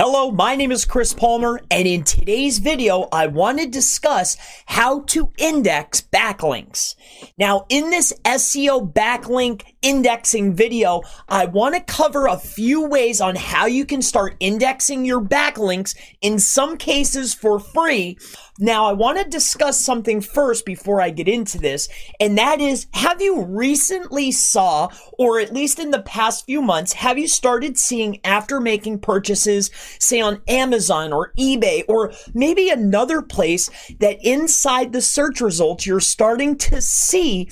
Hello, my name is Chris Palmer, and in today's video, I want to discuss how to index backlinks. Now, in this SEO backlink indexing video, I want to cover a few ways on how you can start indexing your backlinks, in some cases for free. Now, I want to discuss something first before I get into this, and that is, have you recently saw, or at least in the past few months, have you started seeing after making purchases, say on Amazon or eBay, or maybe another place, that inside the search results, you're starting to see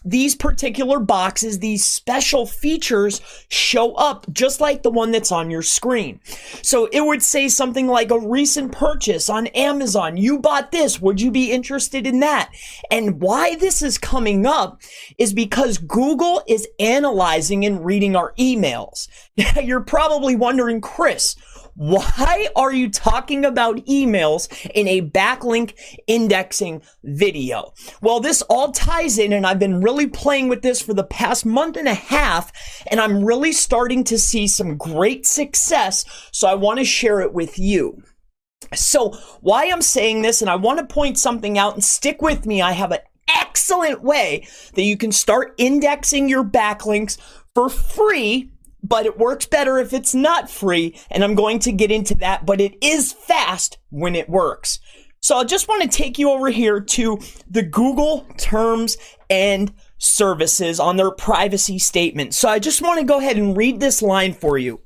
these particular boxes, these special features show up just like the one that's on your screen. So it would say something like a recent purchase on Amazon. You bought this. Would you be interested in that? And why this is coming up is because Google is analyzing and reading our emails. You're probably wondering, Chris, why are you talking about emails in a backlink indexing video? Well, this all ties in, and I've been really playing with this for the past month and a half, and I'm really starting to see some great success, so I want to share it with you. So why I'm saying this, and I want to point something out, and stick with me, I have an excellent way that you can start indexing your backlinks for free, but it works better if it's not free, and I'm going to get into that, but it is fast when it works. So I just want to take you over here to the Google terms and services on their privacy statement. So I just want to go ahead and read this line for you.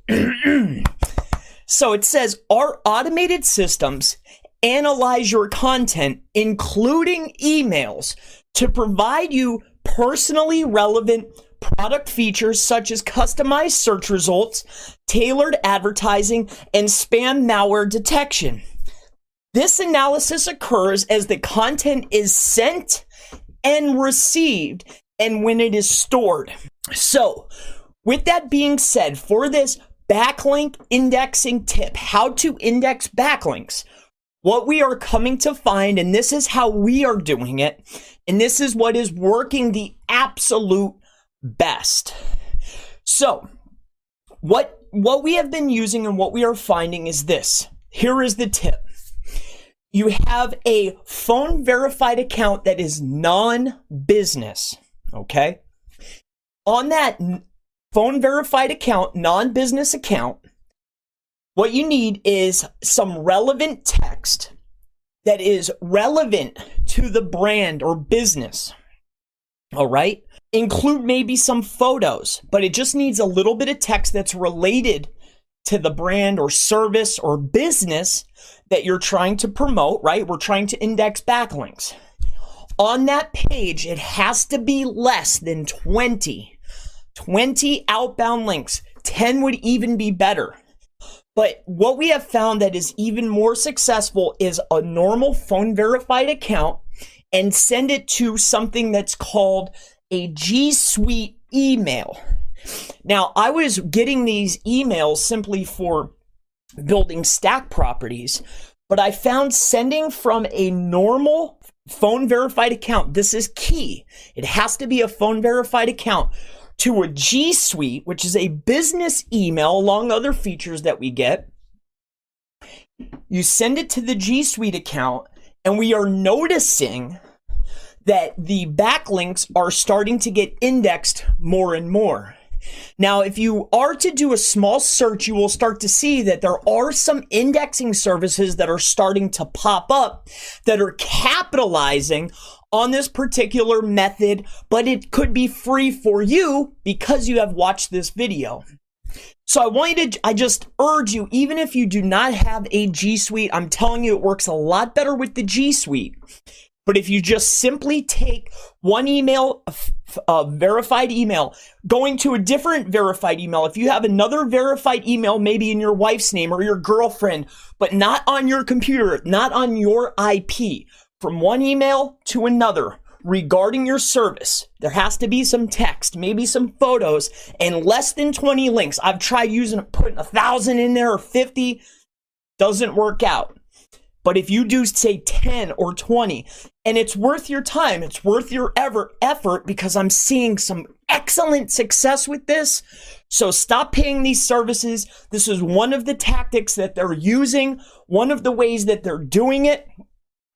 So it says, our automated systems analyze your content, including emails, to provide you personally relevant product features such as customized search results, tailored advertising, and spam malware detection. This analysis occurs as the content is sent and received and when it is stored. So, with that being said, for this backlink indexing tip, how to index backlinks, what we are coming to find, and this is how we are doing it, and this is what is working the absolute best. So what we have been using and what we are finding is this. Here is the tip. You have a phone verified account that is non-business, okay? On that phone verified account, non-business account, what you need is some relevant text that is relevant to the brand or business. All right? Include maybe some photos, but it just needs a little bit of text that's related to the brand or service or business that you're trying to promote, right? We're trying to index backlinks. On that page, it has to be less than 20 outbound links. 10 would even be better. But what we have found that is even more successful is a normal phone verified account, and send it to something that's called a G Suite email. Now, I was getting these emails simply for building stack properties, but I found sending from a normal phone verified account, this is key. It has to be a phone verified account, to a G Suite, which is a business email along other features that we get. You send it to the G Suite account, and we are noticing that the backlinks are starting to get indexed more and more. Now, if you are to do a small search, you will start to see that there are some indexing services that are starting to pop up that are capitalizing on this particular method, but it could be free for you because you have watched this video. So I just urge you, even if you do not have a G Suite, I'm telling you it works a lot better with the G Suite. But if you just simply take one email, a verified email, going to a different verified email, if you have another verified email, maybe in your wife's name or your girlfriend, but not on your computer, not on your IP, from one email to another regarding your service, there has to be some text, maybe some photos, and less than 20 links. I've tried putting 1,000 in there or 50, doesn't work out. But if you do say 10 or 20, and it's worth your time, it's worth your effort, because I'm seeing some excellent success with this. So stop paying these services. This is one of the tactics that they're using, one of the ways that they're doing it.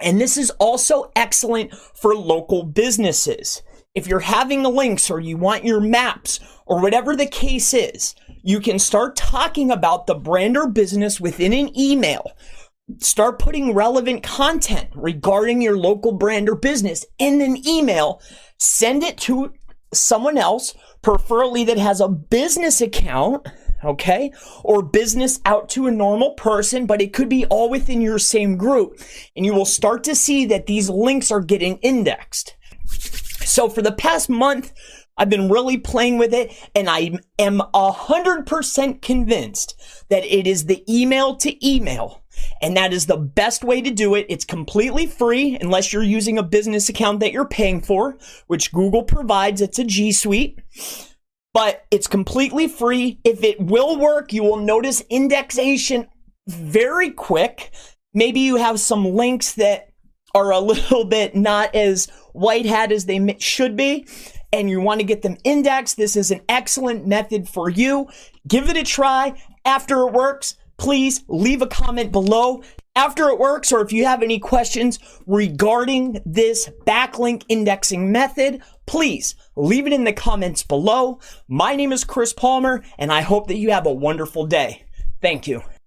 And this is also excellent for local businesses. If you're having links or you want your maps or whatever the case is, you can start talking about the brand or business within an email. Start putting relevant content regarding your local brand or business in an email. Send it to someone else, preferably that has a business account, okay? Or business out to a normal person, but it could be all within your same group. And you will start to see that these links are getting indexed. So for the past month, I've been really playing with it, and I am 100% convinced that it is the email to email. And that is the best way to do it. It's completely free unless you're using a business account that you're paying for, which Google provides. It's a G Suite, but it's completely free. If it will work, you will notice indexation very quick. Maybe you have some links that are a little bit not as white hat as they should be, and you want to get them indexed. This is an excellent method for you. Give it a try. After it works, please leave a comment below after it works, or if you have any questions regarding this backlink indexing method, please leave it in the comments below. My name is Chris Palmer, and I hope that you have a wonderful day. Thank you.